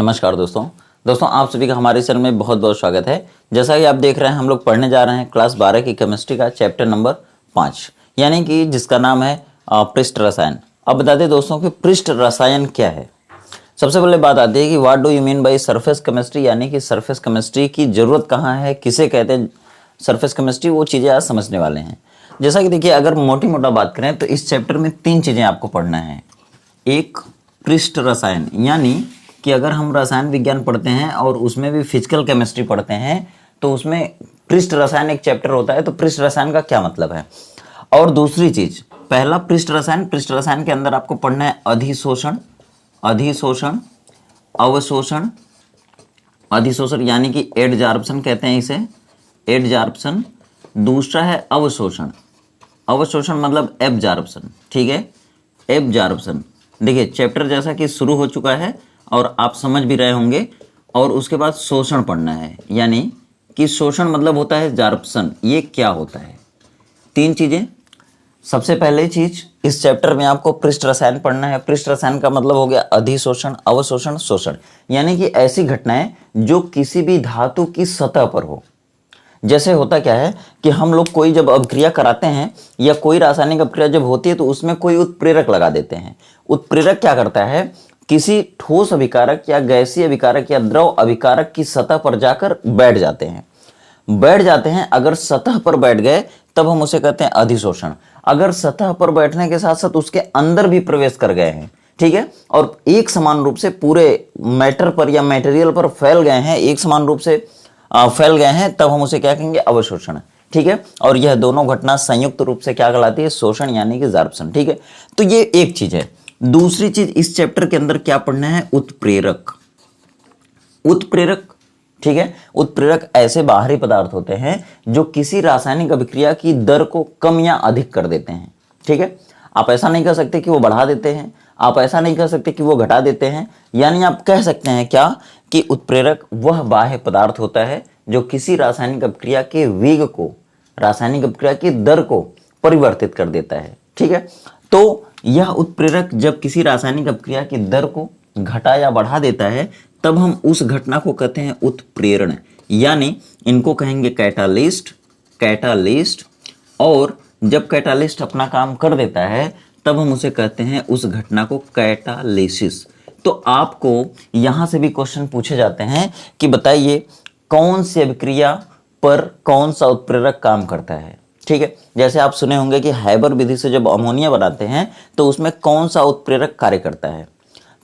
नमस्कार दोस्तों आप सभी का हमारे चैनल में बहुत बहुत स्वागत है। जैसा कि आप देख रहे हैं हम लोग पढ़ने जा रहे हैं क्लास 12 की केमिस्ट्री का चैप्टर नंबर 5 यानी कि जिसका नाम है पृष्ठ रसायन। अब बता दें दोस्तों कि पृष्ठ रसायन क्या है। सबसे पहले बात आती है कि what do you mean by surface chemistry, यानी कि सरफेस केमिस्ट्री की जरूरत कहाँ है, किसे कहते हैं सरफेस केमिस्ट्री, वो चीज़ें आज समझने वाले हैं। जैसा कि देखिए अगर मोटी मोटा बात करें तो इस चैप्टर में 3 चीज़ें आपको पढ़ना है। एक पृष्ठ रसायन, यानी कि अगर हम रसायन विज्ञान पढ़ते हैं और उसमें भी फिजिकल केमिस्ट्री पढ़ते हैं तो उसमें पृष्ठ रसायन एक चैप्टर होता है, तो पृष्ठ रसायन का क्या मतलब है। और दूसरी चीज, पहला पृष्ठ रसायन के अंदर आपको पढ़ना है अधिशोषण, अवशोषण, अधिशोषण यानी कि एडजॉर्प्शन कहते हैं इसे, एडजॉर्प्शन। दूसरा है अवशोषण, अवशोषण मतलब एब्जॉर्प्शन, ठीक है, एब्जॉर्प्शन। देखिए चैप्टर जैसा कि शुरू हो चुका है और आप समझ भी रहे होंगे। और उसके बाद शोषण पढ़ना है, यानी कि शोषण मतलब होता है जॉर्प्शन। ये क्या होता है, 3 चीज़ें। सबसे पहले चीज इस चैप्टर में आपको पृष्ठ रसायन पढ़ना है। पृष्ठ रसायन का मतलब हो गया अधिशोषण, अवशोषण, शोषण, यानी कि ऐसी घटनाएं जो किसी भी धातु की सतह पर हो। जैसे होता क्या है कि हम लोग कोई जब अभिक्रिया कराते हैं या कोई रासायनिक अभिक्रिया जब होती है तो उसमें कोई उत्प्रेरक लगा देते हैं। उत्प्रेरक क्या करता है, किसी ठोस अभिकारक या गैसीय अभिकारक या द्रव अभिकारक की सतह पर जाकर बैठ जाते हैं। अगर सतह पर बैठ गए तब हम उसे कहते हैं अधिशोषण। अगर सतह पर बैठने के साथ साथ उसके अंदर भी प्रवेश कर गए हैं, ठीक है, और एक समान रूप से पूरे मैटर पर या मटेरियल पर फैल गए हैं, एक समान रूप से फैल गए हैं, तब हम उसे क्या कहेंगे, अवशोषण, ठीक है। और यह दोनों घटना संयुक्त रूप से क्या कहलाती है, शोषण यानी कि जॉर्प्शन, ठीक है। तो ये एक चीज है। दूसरी चीज इस चैप्टर के अंदर क्या पढ़ना है, उत्प्रेरक, ठीक है। उत्प्रेरक ऐसे बाहरी पदार्थ होते हैं जो किसी रासायनिक अभिक्रिया की दर को कम या अधिक कर देते हैं, ठीक है। आप ऐसा नहीं कह सकते कि वो बढ़ा देते हैं, आप ऐसा नहीं कह सकते कि वो घटा देते हैं, यानी आप कह सकते हैं क्या कि उत्प्रेरक वह बाह्य पदार्थ होता है जो किसी रासायनिक अभिक्रिया के वेग को, रासायनिक अभिक्रिया की दर को परिवर्तित कर देता है, ठीक है। तो यह उत्प्रेरक जब किसी रासायनिक अभिक्रिया की दर को घटा या बढ़ा देता है तब हम उस घटना को कहते हैं उत्प्रेरण, यानी इनको कहेंगे कैटालिस्ट। और जब कैटालिस्ट अपना काम कर देता है तब हम उसे कहते हैं उस घटना को कैटालिसिस। तो आपको यहां से भी क्वेश्चन पूछे जाते हैं कि बताइए कौन सी अभिक्रिया पर कौन सा उत्प्रेरक काम करता है, ठीक है। जैसे आप सुने होंगे कि हैबर विधि से जब अमोनिया बनाते हैं तो उसमें कौन सा उत्प्रेरक कार्य करता है।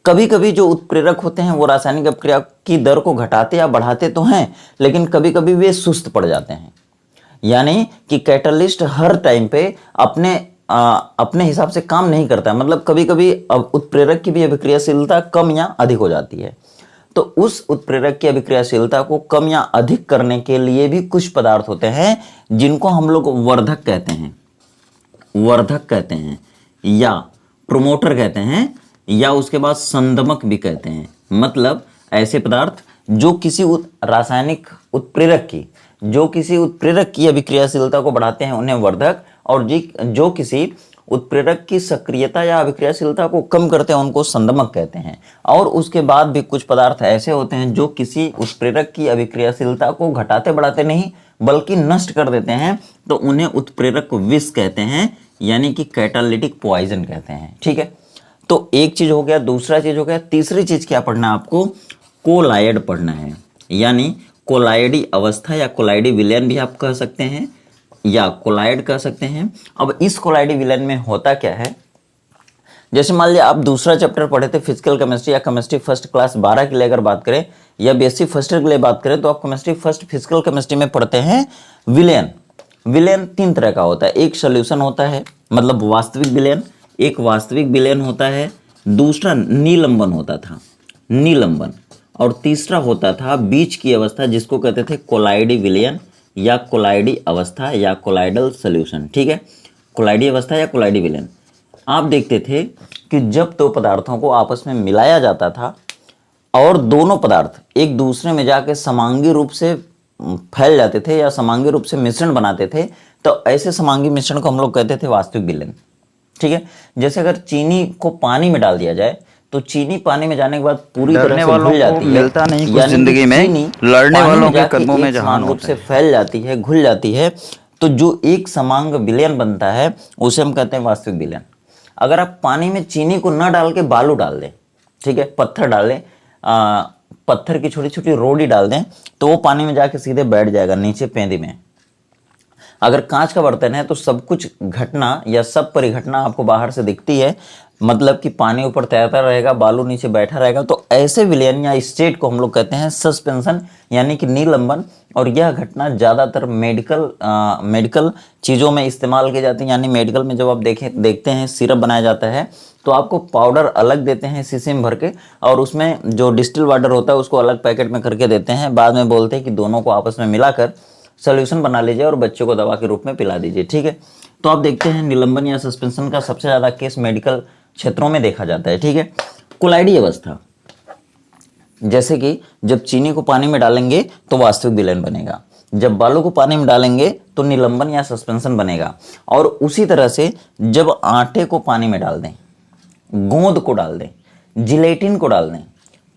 कभी कभी जो उत्प्रेरक होते हैं वो रासायनिक अभिक्रिया की दर को घटाते या बढ़ाते तो हैं, लेकिन कभी कभी वे सुस्त पड़ जाते हैं, यानी कि कैटलिस्ट हर टाइम पे अपने हिसाब से काम नहीं करता है। मतलब कभी कभी उत्प्रेरक की भी अभिक्रियाशीलता कम या अधिक हो जाती है। तो उस उत्प्रेरक की अभिक्रियाशीलता को कम या अधिक करने के लिए भी कुछ पदार्थ होते हैं जिनको हम लोग वर्धक कहते हैं या प्रोमोटर कहते हैं या उसके बाद संदमक भी कहते हैं। मतलब ऐसे पदार्थ जो किसी रासायनिक उत्प्रेरक की अभिक्रियाशीलता को बढ़ाते हैं उन्हें वर्धक, और जो किसी उत्प्रेरक की सक्रियता या अभिक्रियाशीलता को कम करते हैं उनको संदमक कहते हैं। और उसके बाद भी कुछ पदार्थ ऐसे होते हैं जो किसी उत्प्रेरक की अभिक्रियाशीलता को घटाते बढ़ाते नहीं बल्कि नष्ट कर देते हैं, तो उन्हें उत्प्रेरक विष कहते हैं, यानी कि कैटालिटिक पॉइजन कहते हैं, ठीक है। तो एक चीज हो गया, दूसरा चीज हो गया, तीसरी चीज क्या पढ़ना है आपको, कोलायड पढ़ना है, यानी कोलायडी अवस्था या कोलायडी विलयन भी आप कह सकते हैं या कोलायड कह सकते हैं। अब इस कोलायडी विलयन में होता क्या है, जैसे मान लिया आप दूसरा चैप्टर पढ़े थे फिजिकल केमिस्ट्री या केमिस्ट्री फर्स्ट क्लास 12 के लिए अगर बात करें या बीएससी फर्स्ट ईयर के लिए बात करें तो आप केमिस्ट्री फर्स्ट फिजिकल केमिस्ट्री में पढ़ते हैं विलयन। विलयन 3 तरह का होता है, एक सोल्यूशन होता है मतलब वास्तविक विलयन, एक वास्तविक विलयन होता है, दूसरा निलंबन होता था, निलंबन, और तीसरा होता था बीच की अवस्था जिसको कहते थे कोलायडी विलयन या कोलायडी अवस्था या कोलायडल सॉल्यूशन, ठीक है। कोलायडी अवस्था या कोलायडी विलयन आप देखते थे कि जब 2 पदार्थों को आपस में मिलाया जाता था और दोनों पदार्थ एक दूसरे में जाके समांगी रूप से फैल जाते थे या समांगी रूप से मिश्रण बनाते थे, तो ऐसे समांगी मिश्रण को हम लोग कहते थे वास्तविक विलयन, ठीक है। जैसे अगर चीनी को पानी में डाल दिया जाए तो चीनी पानी में जाने के बाद पूरी तरह डरने से वालों घुल को जाती है, मिलता नहीं कुछ यानी कि जिंदगी में, चीनी लड़ने पानी वालों में के जाके कदमों में एक जहान समान रूप होता से है। फैल जाती है, घुल जाती है। तो जो एक समांग विलयन बनता है उसे हम कहते हैं वास्तविक विलयन। अगर आप पानी में चीनी को न डाल के बालू डाल दें, ठीक है, पत्थर डाल दें, पत्थर की छोटी छोटी रोड़ी डाल दें, तो वो पानी में जाके सीधे बैठ जाएगा नीचे पेंदी में। अगर कांच का बर्तन है तो सब कुछ घटना या सब परिघटना आपको बाहर से दिखती है, मतलब कि पानी ऊपर तैरता रहेगा, बालू नीचे बैठा रहेगा। तो ऐसे विलयन या स्टेट को हम लोग कहते हैं सस्पेंशन, यानी कि निलंबन। और यह घटना ज़्यादातर मेडिकल चीज़ों में इस्तेमाल की जाती है। यानी मेडिकल में जब आप देखते हैं सिरप बनाया जाता है तो आपको पाउडर अलग देते हैं शीशे में भर के, और उसमें जो डिस्टिल वाटर होता है उसको अलग पैकेट में करके देते हैं। बाद में बोलते हैं कि दोनों को आपस में मिलाकर सोल्यूशन बना लीजिए और बच्चों को दवा के रूप में पिला दीजिए, ठीक है। तो आप देखते हैं निलंबन या सस्पेंशन का सबसे ज़्यादा केस मेडिकल क्षेत्रों में देखा जाता है, ठीक है। कोलाइडी अवस्था, जैसे कि जब चीनी को पानी में डालेंगे तो वास्तविक विलयन बनेगा, जब बालू को पानी में डालेंगे तो निलंबन या सस्पेंशन बनेगा। और उसी तरह से जब आटे को पानी में डाल दें, गोंद को डाल दें, जिलेटिन को डाल दें,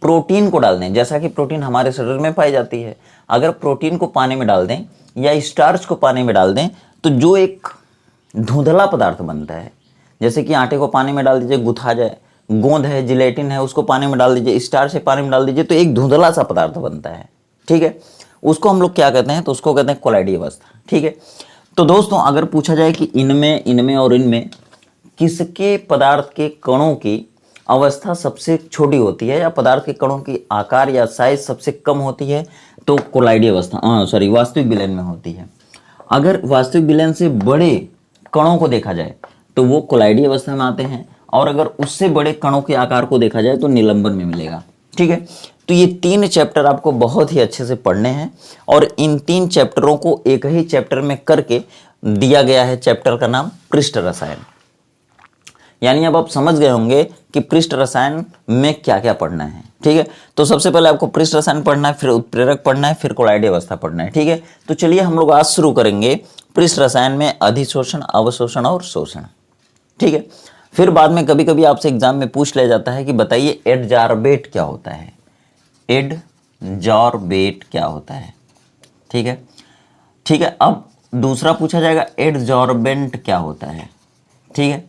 प्रोटीन को डाल दें, जैसा कि प्रोटीन हमारे शरीर में पाई जाती है, अगर प्रोटीन को पानी में डाल दें या स्टार्च को पानी में डाल दें तो जो एक धुंधला पदार्थ बनता है, जैसे कि आटे को पानी में डाल दीजिए गुथा जाए, गोंद है, जिलेटिन है, उसको पानी में डाल दीजिए, स्टार्च है पानी में डाल दीजिए, तो एक धुंधला सा पदार्थ बनता है, ठीक है। उसको हम लोग क्या कहते हैं, तो उसको कहते हैं कोलाइडी अवस्था, ठीक है। तो दोस्तों अगर पूछा जाए कि इनमें और इनमें किसके पदार्थ के कणों की अवस्था सबसे छोटी होती है या पदार्थ के कणों की आकार या साइज सबसे कम होती है, तो कोलाइडी अवस्था वास्तविक विलयन में होती है। अगर वास्तविक विलयन से बड़े कणों को देखा जाए तो वो कोलाइडी अवस्था में आते हैं, और अगर उससे बड़े कणों के आकार को देखा जाए तो निलंबन में मिलेगा, ठीक है। तो ये 3 चैप्टर आपको बहुत ही अच्छे से पढ़ने हैं, और इन 3 चैप्टरों को एक ही चैप्टर में करके दिया गया है। चैप्टर का नाम पृष्ठ रसायन। यानी अब आप समझ गए होंगे कि पृष्ठ रसायन में क्या क्या पढ़ना है, ठीक है। तो सबसे पहले आपको पृष्ठ रसायन पढ़ना है, फिर उत्प्रेरक पढ़ना है, फिर कोलाइडी अवस्था पढ़ना है, ठीक है। तो चलिए हम लोग आज शुरू करेंगे पृष्ठ रसायन में अधिशोषण, अवशोषण और शोषण, ठीक है। फिर बाद में कभी कभी आपसे एग्जाम में पूछ लिया जाता है कि बताइए एडजॉर्बेट क्या होता है, एडजॉर्बेट क्या होता है, ठीक है, ठीक है। अब दूसरा पूछा जाएगा एडजॉर्बेंट क्या होता है, ठीक है।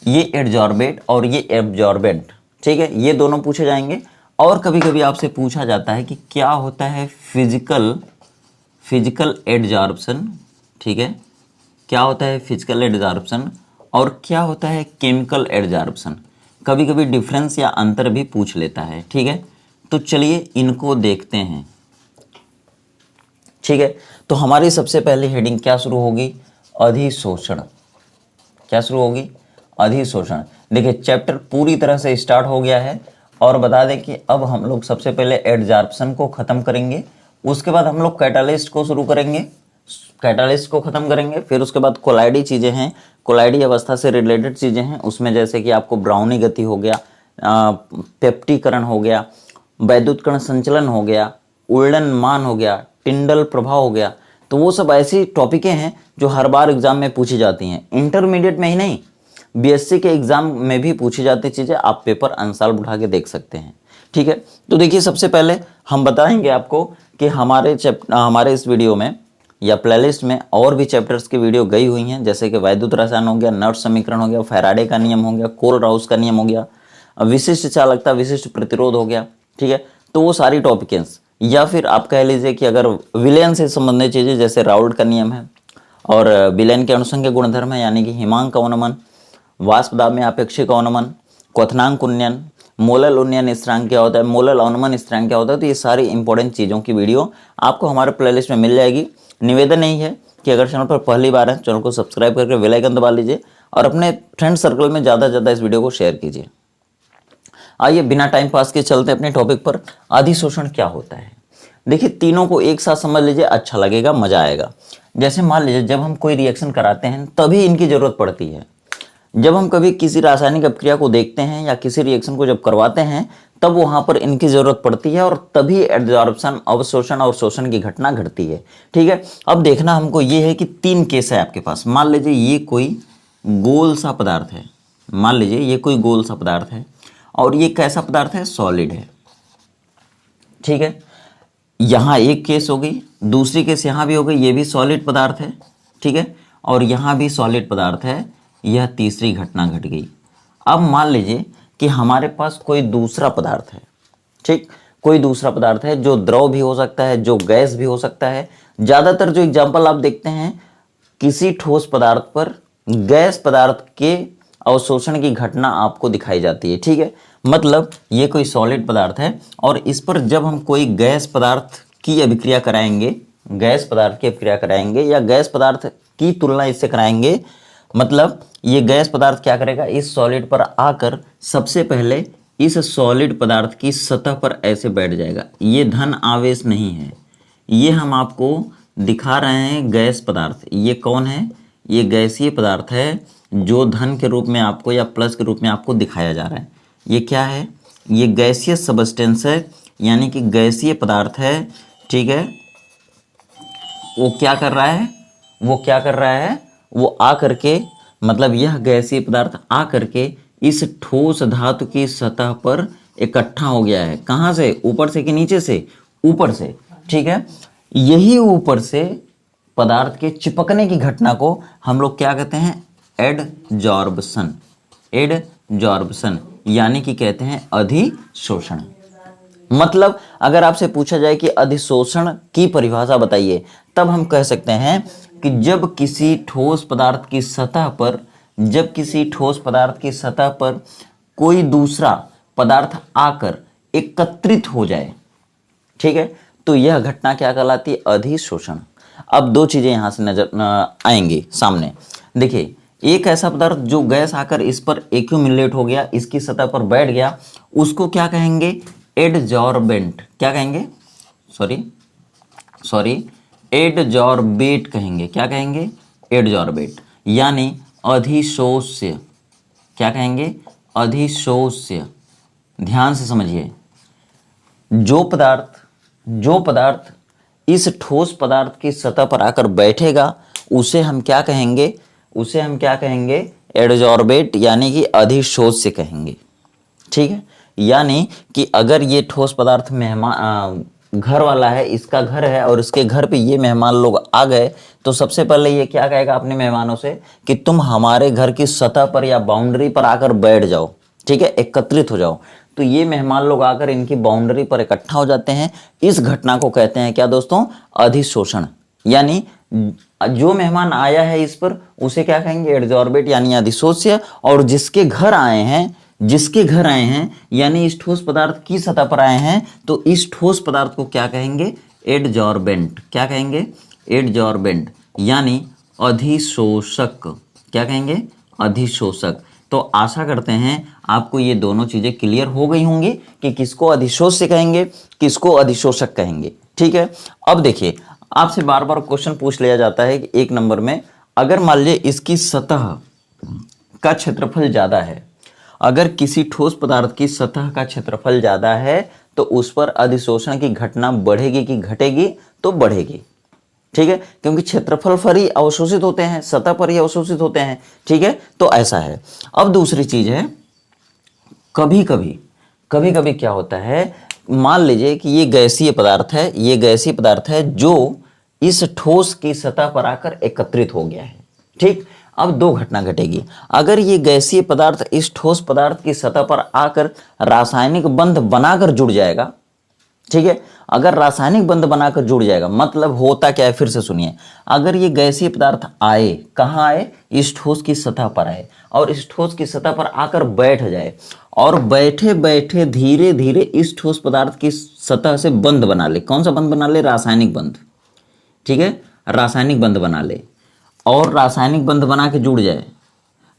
ये एडजॉर्बेट और ये एब्जॉर्बेंट, ठीक है, ये दोनों पूछे जाएंगे। और कभी कभी आपसे पूछा जाता है कि क्या होता है फिजिकल एडजॉर्प्शन, ठीक है, क्या होता है फिजिकल एडजॉर्प्शन और क्या होता है केमिकल एडजॉर्प्शन। कभी कभी डिफरेंस या अंतर भी पूछ लेता है, ठीक है। तो चलिए इनको देखते हैं, ठीक है। तो हमारी सबसे पहली हेडिंग क्या शुरू होगी, अधिशोषण। क्या शुरू होगी, अधिशोषण। देखिए चैप्टर पूरी तरह से स्टार्ट हो गया है, और बता दें कि अब हम लोग सबसे पहले एडजॉर्प्शन को ख़त्म करेंगे, उसके बाद हम लोग कैटालिस्ट को शुरू करेंगे, कैटालिस्ट को ख़त्म करेंगे, फिर उसके बाद कोलाइडी चीज़ें हैं, कोलाइडी अवस्था से रिलेटेड चीज़ें हैं, उसमें जैसे कि आपको ब्राउनी गति हो गया, पेप्टीकरण हो गया, वैद्युतकरण संचलन हो गया, उल्डन मान हो गया, टिंडल प्रभाव हो गया। तो वो सब ऐसी टॉपिकें हैं जो हर बार एग्जाम में पूछी जाती हैं, इंटरमीडिएट में ही नहीं, बीएससी के एग्जाम में भी पूछी जाती चीज़ें। आप पेपर अनुसार उठा के देख सकते हैं, ठीक है। तो देखिए सबसे पहले हम बताएंगे आपको कि हमारे इस वीडियो में या प्लेलिस्ट में और भी चैप्टर्स की वीडियो गई हुई हैं, जैसे कि वैद्युत रसायन हो गया, नर्स समीकरण हो गया, फैराडे का नियम हो गया, कोल राउस का नियम हो गया, विशिष्ट चालकता, विशिष्ट प्रतिरोध हो गया, ठीक है। तो वो सारी टॉपिक्स, या फिर आप कह लीजिए कि अगर विलयन से संबंधित चीज़ें जैसे राउल्ट का नियम है, और विलयन के अनुसंग गुणधर्म है, यानी कि हिमांक का अवनमन, वाष्प दाब में आपेक्षिक अवनमन, क्वथनांक उन्नयन, मोलल उन्नयन स्थिरांक क्या होता है, मोलल अवनमन स्थिरांक क्या होता है। तो ये सारी इंपॉर्टेंट चीज़ों की वीडियो आपको हमारे प्लेलिस्ट में मिल जाएगी। निवेदन यही है कि अगर चैनल पर पहली बार है, चैनल को सब्सक्राइब करके बेल आइकन दबा लीजिए, और अपने फ्रेंड सर्कल में ज़्यादा से ज़्यादा इस वीडियो को शेयर कीजिए। आइए बिना टाइम पास के चलते अपने टॉपिक पर, अधिशोषण क्या होता है। देखिए तीनों को एक साथ समझ लीजिए, अच्छा लगेगा, मजा आएगा। जैसे मान लीजिए जब हम कोई रिएक्शन कराते हैं तभी इनकी जरूरत पड़ती है। जब हम कभी किसी रासायनिक अपक्रिया को देखते हैं या किसी रिएक्शन को जब करवाते हैं तब वहां पर इनकी जरूरत पड़ती है, और तभी एडजॉर्प्शन, अवशोषण और शोषण की घटना घटती है, ठीक है। अब देखना हमको ये है कि 3 केस है आपके पास। मान लीजिए ये कोई गोल सा पदार्थ है, मान लीजिए ये कोई गोल सा पदार्थ है, और ये कैसा पदार्थ है, सॉलिड है। ठीक है, यहाँ एक केस हो गई, दूसरी केस यहाँ भी हो गई, ये भी सॉलिड पदार्थ है। ठीक है, और यहाँ भी सॉलिड पदार्थ है, यह तीसरी घटना घट गई। अब मान लीजिए कि हमारे पास कोई दूसरा पदार्थ है। ठीक, कोई दूसरा पदार्थ है जो द्रव भी हो सकता है, जो गैस भी हो सकता है। ज़्यादातर जो एग्जाम्पल आप देखते हैं, किसी ठोस पदार्थ पर गैस पदार्थ के अवशोषण की घटना आपको दिखाई जाती है। ठीक है, मतलब ये कोई सॉलिड पदार्थ है और इस पर जब हम कोई गैस पदार्थ की अभिक्रिया कराएंगे, गैस पदार्थ की अभिक्रिया कराएंगे या गैस पदार्थ की तुलना इससे कराएंगे, मतलब ये गैस पदार्थ क्या करेगा, इस सॉलिड पर आकर सबसे पहले इस सॉलिड पदार्थ की सतह पर ऐसे बैठ जाएगा। ये धन आवेश नहीं है, ये हम आपको दिखा रहे हैं गैस पदार्थ। ये कौन है, ये गैसीय पदार्थ है जो धन के रूप में आपको या प्लस के रूप में आपको दिखाया जा रहा है। ये क्या है, ये गैसीय सबस्टेंस है, यानी कि गैसीय पदार्थ है। ठीक है, वो क्या कर रहा है, वो क्या कर रहा है, वो आ करके, मतलब यह गैसीय पदार्थ आ करके इस ठोस धातु की सतह पर इकट्ठा हो गया है। कहाँ से, ऊपर से कि नीचे से, ऊपर से। ठीक है, यही ऊपर से पदार्थ के चिपकने की घटना को हम लोग क्या कहते हैं, एडजॉर्प्शन। एडजॉर्प्शन यानी कि कहते हैं अधिशोषण। मतलब अगर आपसे पूछा जाए कि अधिशोषण की परिभाषा बताइए, तब हम कह सकते हैं कि जब किसी ठोस पदार्थ की सतह पर, जब किसी ठोस पदार्थ की सतह पर कोई दूसरा पदार्थ आकर एकत्रित हो जाए। ठीक है, तो यह घटना क्या कहलाती है, अधिशोषण। अब दो चीजें यहां से नजर आएंगी सामने। देखिए, एक ऐसा पदार्थ जो गैस आकर इस पर एक्यूमुलेट हो गया, इसकी सतह पर बैठ गया, उसको क्या कहेंगे, एडजॉर्बेंट। क्या कहेंगे, सॉरी एडजॉर्बेट कहेंगे। क्या कहेंगे, एडजॉर्बेट, यानी अधिशोष्य। क्या कहेंगे, अधिशोष्य। ध्यान से समझिए, जो पदार्थ इस ठोस पदार्थ की सतह पर आकर बैठेगा उसे हम क्या कहेंगे, उसे हम क्या कहेंगे, एडजॉर्बेट यानी कि अधिशोष्य कहेंगे। ठीक है, यानी कि अगर ये ठोस पदार्थ मेहमान घर वाला है, इसका घर है और इसके घर पे ये मेहमान लोग आ गए, तो सबसे पहले ये क्या कहेगा अपने मेहमानों से कि तुम हमारे घर की सतह पर या बाउंड्री पर आकर बैठ जाओ। ठीक है, एकत्रित हो जाओ। तो ये मेहमान लोग आकर इनकी बाउंड्री पर इकट्ठा हो जाते हैं। इस घटना को कहते हैं क्या दोस्तों, अधिशोषण। यानी जो मेहमान आया है इस पर, उसे क्या कहेंगे, एडजॉर्बेट यानी अधिशोष्य। और जिसके घर आए हैं यानी इस ठोस पदार्थ की सतह पर आए हैं, तो इस ठोस पदार्थ को क्या कहेंगे, एडजॉर्बेंट। क्या कहेंगे, एडजॉर्बेंट यानी अधिशोषक। क्या कहेंगे, अधिशोषक। तो आशा करते हैं आपको ये दोनों चीजें क्लियर हो गई होंगी कि किसको अधिशोष्य कहेंगे, किसको अधिशोषक कहेंगे। ठीक है, अब देखिए, आपसे बार बार क्वेश्चन पूछ लिया जाता है कि एक नंबर में, अगर मान लीजिए इसकी सतह का क्षेत्रफल ज्यादा है, अगर किसी ठोस पदार्थ की सतह का क्षेत्रफल ज्यादा है तो उस पर अधिशोषण की घटना बढ़ेगी कि घटेगी, तो बढ़ेगी। ठीक है, क्योंकि क्षेत्रफल पर ही अवशोषित होते हैं, सतह पर ही अवशोषित होते हैं। ठीक है, तो ऐसा है। अब दूसरी चीज है, कभी कभी क्या होता है, मान लीजिए कि ये गैसीय पदार्थ है जो इस ठोस की सतह पर आकर एकत्रित हो गया है। ठीक, अब दो घटना घटेगी। अगर ये गैसीय पदार्थ इस ठोस पदार्थ की सतह पर आकर रासायनिक बंध बनाकर जुड़ जाएगा। ठीक है, अगर रासायनिक बंध बनाकर जुड़ जाएगा, मतलब होता क्या है, फिर से सुनिए। अगर ये गैसीय पदार्थ आए, कहाँ आए, इस ठोस की सतह पर आए और इस ठोस की सतह पर आकर बैठ जाए और बैठे बैठे धीरे धीरे इस ठोस पदार्थ की सतह से बंध बना ले। कौन सा बंध बना ले, रासायनिक बंध। ठीक है, रासायनिक बंध बना ले और रासायनिक बंध बना के जुड़ जाए।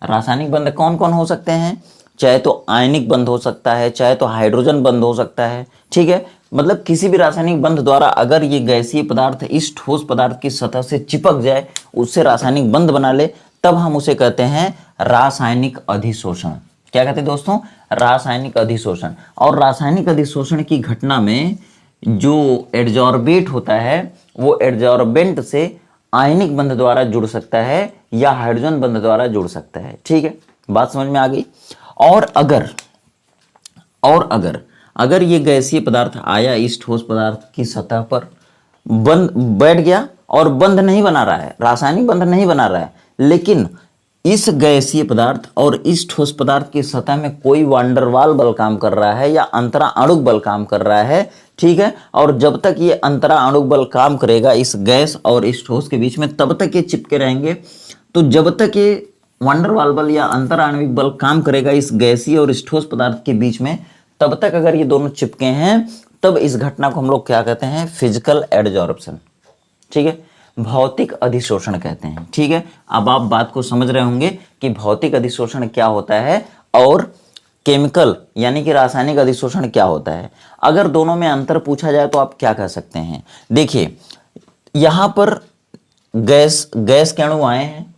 रासायनिक बंध कौन कौन हो सकते हैं, चाहे तो आयनिक बंध हो सकता है, चाहे तो हाइड्रोजन बंध हो सकता है। ठीक है, मतलब किसी भी रासायनिक बंध द्वारा अगर ये गैसीय पदार्थ इस ठोस पदार्थ की सतह से चिपक जाए, उससे रासायनिक बंध बना ले, तब हम उसे कहते हैं रासायनिक अधिशोषण। क्या कहते हैं दोस्तों, रासायनिक अधिशोषण। और रासायनिक अधिशोषण की घटना में जो एडजॉर्बेट होता है वो एडजॉर्बेंट से आयनिक बंध द्वारा जुड़ सकता है या हाइड्रोजन बंध द्वारा जुड़ सकता है। ठीक है, बात समझ में आ गई। और अगर और अगर ये गैसीय पदार्थ आया इस ठोस पदार्थ की सतह पर, बंद बैठ गया और बंध नहीं बना रहा है, रासायनिक बंध नहीं बना रहा है, लेकिन इस गैसीय पदार्थ और इस ठोस पदार्थ की सतह में कोई वांडरवाल बल काम कर रहा है या अंतरा अणुक बल काम कर रहा है, ठीक है। और जब तक ये अंतरा अणुक बल काम करेगा इस गैस और इस ठोस के बीच में, तब तक ये चिपके रहेंगे। तो जब तक ये वांडरवाल बल या अंतरा आणविक बल काम करेगा इस गैसीय और इस ठोस पदार्थ के बीच में, तब तक अगर ये दोनों चिपके हैं, तब इस घटना को हम लोग क्या कहते हैं, फिजिकल एडजॉर्प्शन, ठीक है, भौतिक अधिशोषण कहते हैं, ठीक है। अब आप बात को समझ रहे होंगे कि भौतिक अधिशोषण क्या होता है और केमिकल यानी कि रासायनिक अधिशोषण क्या होता है। अगर दोनों में अंतर पूछा जाए तो आप क्या कह सकते हैं। देखिए यहां पर गैस के अणु आए हैं,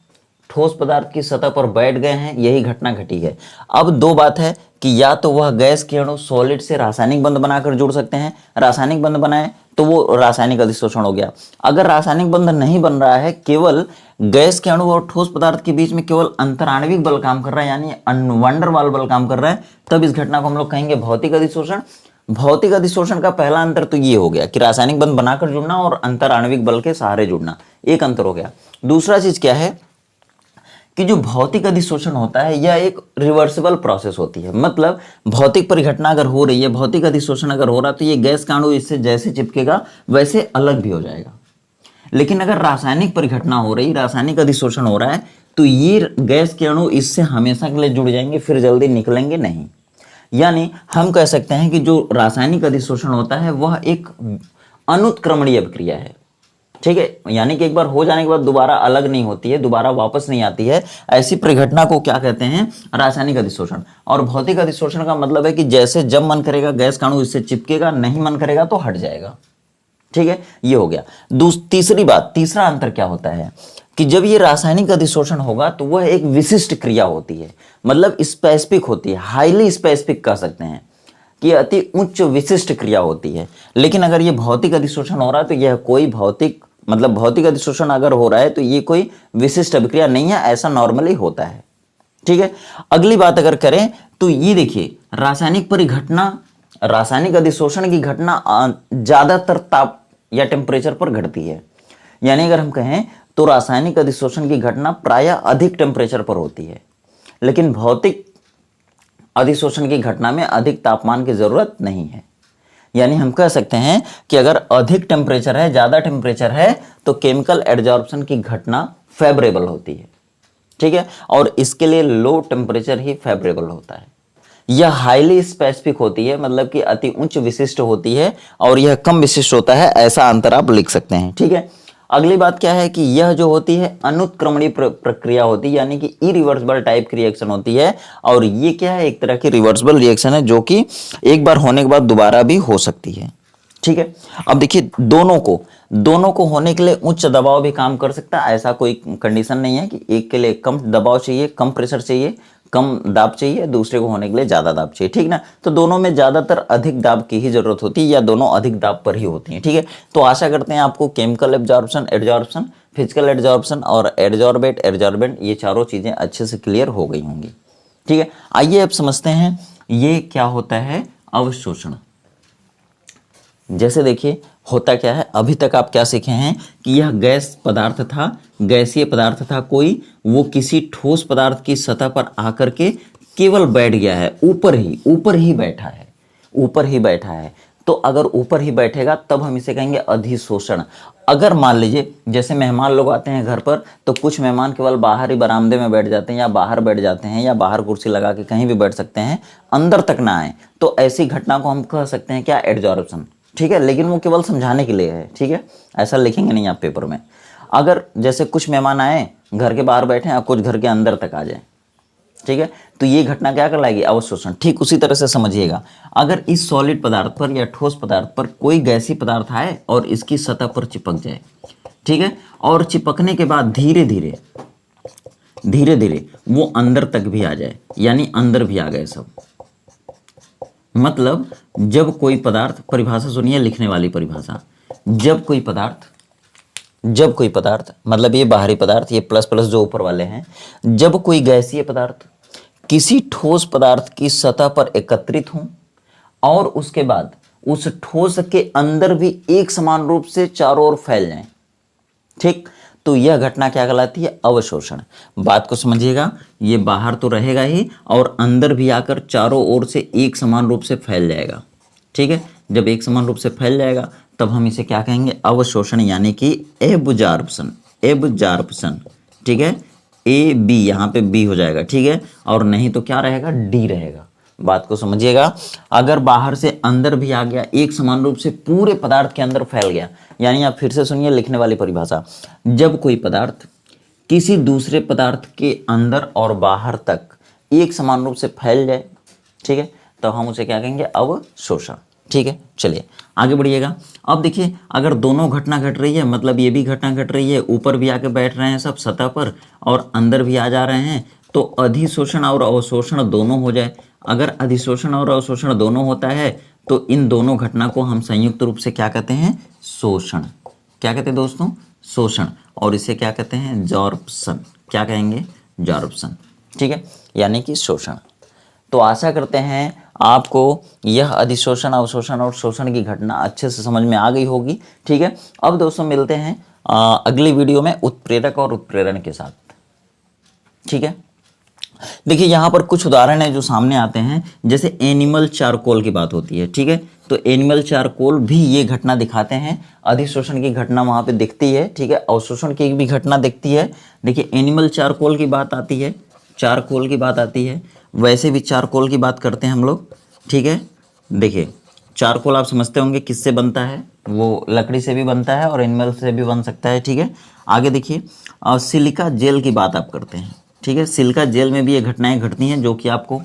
ठोस पदार्थ की सतह पर बैठ गए हैं, यही घटना घटी है। अब दो बात है कि या तो वह गैस के अणु सॉलिड से रासायनिक बंध बनाकर जुड़ सकते हैं, रासायनिक बंध बनाए तो वो रासायनिक अधिशोषण हो गया। अगर रासायनिक बंध नहीं बन रहा है, केवल गैस के अणु और ठोस पदार्थ के बीच में केवल अंतराण्विक बल काम कर रहा है यानी वांडरवाल बल काम कर रहा है, तब इस घटना को हम लोग कहेंगे भौतिक अधिशोषण। भौतिक अधिशोषण का पहला अंतर तो ये हो गया कि रासायनिक बंध बनाकर जुड़ना और अंतराण्विक बल के सहारे जुड़ना, एक अंतर हो गया। दूसरा चीज क्या है कि जो भौतिक अधिशोषण होता है यह एक रिवर्सिबल प्रोसेस होती है। मतलब भौतिक परिघटना अगर हो रही है, भौतिक अधिशोषण अगर हो रहा है, तो ये गैस का अणु इससे जैसे चिपकेगा वैसे अलग भी हो जाएगा। लेकिन अगर रासायनिक परिघटना हो रही, रासायनिक अधिशोषण हो रहा है, तो ये गैस के अणु इससे हमेशा के लिए जुड़ जाएंगे, फिर जल्दी निकलेंगे नहीं। यानी हम कह सकते हैं कि जो रासायनिक अधिशोषण होता है वह एक अनुत्क्रमणीय अभिक्रिया है, ठीक है। यानी कि एक बार हो जाने के बाद दोबारा अलग नहीं होती है, दोबारा वापस नहीं आती है। ऐसी परिघटना को क्या कहते हैं, रासायनिक अधिशोषण। और भौतिक अधिशोषण का मतलब है कि जैसे जब मन करेगा गैस का अणु इससे चिपकेगा, नहीं मन करेगा तो हट जाएगा, ठीक है। ये हो गया। तीसरी बात, तीसरा अंतर क्या होता है कि जब ये रासायनिक अधिशोषण होगा तो वह एक विशिष्ट क्रिया होती है, मतलब स्पेसिफिक होती है, हाईली स्पेसिफिक कह सकते हैं कि अति उच्च विशिष्ट क्रिया होती है। लेकिन अगर ये भौतिक अधिशोषण हो रहा है तो यह कोई भौतिक अधिशोषण अगर हो रहा है तो ये कोई विशिष्ट अभिक्रिया नहीं है, ऐसा नॉर्मली होता है, ठीक है। अगली बात अगर करें तो ये देखिए रासायनिक परिघटना, रासायनिक अधिशोषण की घटना ज्यादातर ताप या टेम्परेचर पर घटती है। यानी अगर हम कहें तो रासायनिक अधिशोषण की घटना प्रायः अधिक टेम्परेचर पर होती है, लेकिन भौतिक अधिशोषण की घटना में अधिक तापमान की जरूरत नहीं है। यानी हम कह सकते हैं कि अगर अधिक टेम्परेचर है, ज्यादा टेम्परेचर है, तो केमिकल एडजॉर्प्शन की घटना फेवरेबल होती है, ठीक है। और इसके लिए लो टेम्परेचर ही फेवरेबल होता है। यह हाईली स्पेसिफिक होती है, मतलब कि अति उच्च विशिष्ट होती है, और यह कम विशिष्ट होता है, ऐसा अंतर आप लिख सकते हैं, ठीक है। अगली बात क्या है कि यह जो होती है अनुत्क्रमणीय प्रक्रिया होती है, यानी कि इरिवर्सिबल टाइप की रिएक्शन होती है। और ये क्या है, एक तरह की रिवर्सिबल रिएक्शन है जो कि एक बार होने के बाद दोबारा भी हो सकती है, ठीक है। अब देखिए दोनों को होने के लिए उच्च दबाव भी काम कर सकता है, ऐसा कोई कंडीशन नहीं है कि एक के लिए कम दबाव चाहिए, कम प्रेशर चाहिए, कम दाब चाहिए, दूसरे को होने के लिए ज्यादा दाब चाहिए, ठीक ना। तो दोनों में ज्यादातर अधिक दाब की ही जरूरत होती है, या दोनों अधिक दाब पर ही होती हैं, ठीक है। तो आशा करते हैं आपको केमिकल एडजॉर्प्शन, फिजिकल एडजॉर्प्शन और एडजॉर्बेंट ये चारों चीजें अच्छे से क्लियर हो गई होंगी, ठीक है। आइए अब समझते हैं ये क्या होता है अवशोषण। जैसे देखिए होता क्या है, अभी तक आप क्या सीखे हैं कि यह गैस पदार्थ था, गैसीय पदार्थ था कोई, वो किसी ठोस पदार्थ की सतह पर आकर के केवल बैठ गया है, ऊपर ही बैठा है। तो अगर ऊपर ही बैठेगा तब हम इसे कहेंगे अधिशोषण। अगर मान लीजिए जैसे मेहमान लोग आते हैं घर पर, तो कुछ मेहमान केवल बाहर ही बरामदे में बैठ जाते हैं, या बाहर बैठ जाते हैं, या बाहर कुर्सी लगा के कहीं भी बैठ सकते हैं, अंदर तक ना आए, तो ऐसी घटना को हम कह सकते हैं क्या, एडजॉर्प्शन, ठीक है। लेकिन वो केवल समझाने के लिए है, ठीक है, ऐसा लिखेंगे नहीं आप पेपर में। अगर जैसे कुछ मेहमान आए, घर के बाहर बैठे और कुछ घर के अंदर तक आ जाए, ठीक है, तो ये घटना क्या कहलाएगी, अवशोषण। ठीक उसी तरह से समझिएगा, अगर इस सॉलिड पदार्थ पर या ठोस पदार्थ पर कोई गैसीय पदार्थ आए और इसकी सतह पर चिपक जाए, ठीक है, और चिपकने के बाद धीरे धीरे वो अंदर तक भी आ जाए, यानी अंदर भी आ गए सब। मतलब जब कोई पदार्थ, परिभाषा सुनिए, लिखने वाली परिभाषा, जब कोई पदार्थ मतलब ये बाहरी पदार्थ, ये प्लस प्लस जो ऊपर वाले हैं, जब कोई गैसीय पदार्थ किसी ठोस पदार्थ की सतह पर एकत्रित हो और उसके बाद उस ठोस के अंदर भी एक समान रूप से चारों ओर फैल जाएं, ठीक, तो यह घटना क्या कहलाती है? अवशोषण। बात को समझिएगा, ये बाहर तो रहेगा ही और अंदर भी आकर चारों ओर से एक समान रूप से फैल जाएगा, ठीक है। जब एक समान रूप से फैल जाएगा तब हम इसे क्या कहेंगे? अवशोषण, यानी कि एब्जॉर्प्शन, एब्जॉर्प्शन, ठीक है। ए बी, यहाँ पे बी हो जाएगा, ठीक है, और नहीं तो क्या रहेगा? डी रहेगा। बात को समझिएगा, अगर बाहर से अंदर भी आ गया, एक समान रूप से पूरे पदार्थ के अंदर फैल गया, यानी आप फिर से सुनिए लिखने वाली परिभाषा, जब कोई पदार्थ किसी दूसरे पदार्थ के अंदर और बाहर तक एक समान रूप से फैल जाए, ठीक है, तो हम उसे क्या कहेंगे? अवशोषण, ठीक है। चलिए आगे बढ़िएगा। अब देखिए, अगर दोनों घटना घट रही है, मतलब ये भी घटना घट रही है, ऊपर भी आके बैठ रहे हैं सब सतह पर और अंदर भी आ जा रहे हैं, तो अधिशोषण और अवशोषण दोनों हो जाए। अगर अधिशोषण और अवशोषण दोनों होता है तो इन दोनों घटना को हम संयुक्त रूप से क्या कहते हैं? शोषण। क्या कहते हैं दोस्तों? शोषण। और इसे क्या कहते हैं? जॉर्प्शन। क्या कहेंगे? जॉर्प्शन, ठीक है, यानी कि शोषण। तो आशा करते हैं आपको यह अधिशोषण, अवशोषण और शोषण की घटना अच्छे से समझ में आ गई होगी, ठीक है। अब दोस्तों मिलते हैं अगली वीडियो में उत्प्रेरक और उत्प्रेरण के साथ, ठीक है। देखिए यहाँ पर कुछ उदाहरण है जो सामने आते हैं, जैसे एनिमल चारकोल की बात होती है, ठीक है, तो एनिमल चारकोल भी ये घटना दिखाते हैं। अधिशोषण की घटना वहाँ पे दिखती है, ठीक है, अवशोषण की भी घटना दिखती है। देखिए एनिमल चारकोल की बात आती है, चारकोल की बात आती है, वैसे भी चारकोल की बात करते हैं हम लोग, ठीक है। देखिए चारकोल आप समझते होंगे किससे बनता है? वो लकड़ी से भी बनता है और एनिमल से भी बन सकता है, ठीक है। आगे देखिए सिलिका जेल की बात आप करते हैं, ठीक है, सिलिका जेल में भी ये घटनाएं घटती हैं जो कि आपको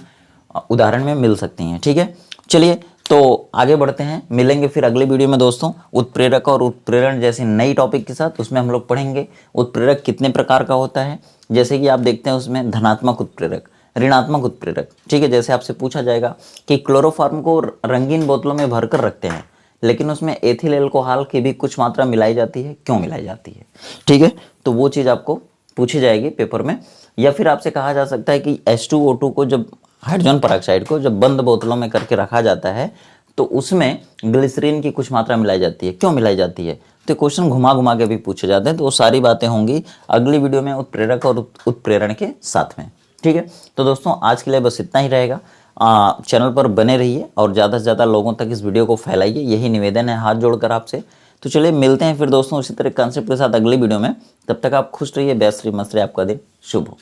उदाहरण में मिल सकती हैं, ठीक है। चलिए तो आगे बढ़ते हैं, मिलेंगे फिर अगले वीडियो में दोस्तों उत्प्रेरक और उत्प्रेरण जैसे नई टॉपिक के साथ। उसमें हम लोग पढ़ेंगे उत्प्रेरक कितने प्रकार का होता है, जैसे कि आप देखते हैं उसमें धनात्मक उत्प्रेरक, ऋणात्मक उत्प्रेरक, ठीक है। जैसे आपसे पूछा जाएगा कि क्लोरोफॉर्म को रंगीन बोतलों में भरकर रखते हैं लेकिन उसमें एथिल एल्कोहल की भी कुछ मात्रा मिलाई जाती है, क्यों मिलाई जाती है, ठीक है, तो वो चीज़ आपको पूछी जाएगी पेपर में। या फिर आपसे कहा जा सकता है कि H2O2 को जब हाइड्रोजन पेरोक्साइड को जब बंद बोतलों में करके रखा जाता है तो उसमें ग्लिसरीन की कुछ मात्रा मिलाई जाती है, क्यों मिलाई जाती है, तो क्वेश्चन घुमा घुमा के भी पूछे जाते हैं। तो वो सारी बातें होंगी अगली वीडियो में उत्प्रेरक और उत्प्रेरण के साथ में, ठीक है। तो दोस्तों आज के लिए बस इतना ही रहेगा। चैनल पर बने रहिए और ज़्यादा से ज़्यादा लोगों तक इस वीडियो को फैलाइए, यही निवेदन है हाथ जोड़कर आपसे। तो चलिए मिलते हैं फिर दोस्तों उसी तरह कॉन्सेप्ट के साथ अगली वीडियो में। तब तक आप खुश रहिए, व्यस्त रहिए, मस्त रहिए, आपका दिन शुभ हो।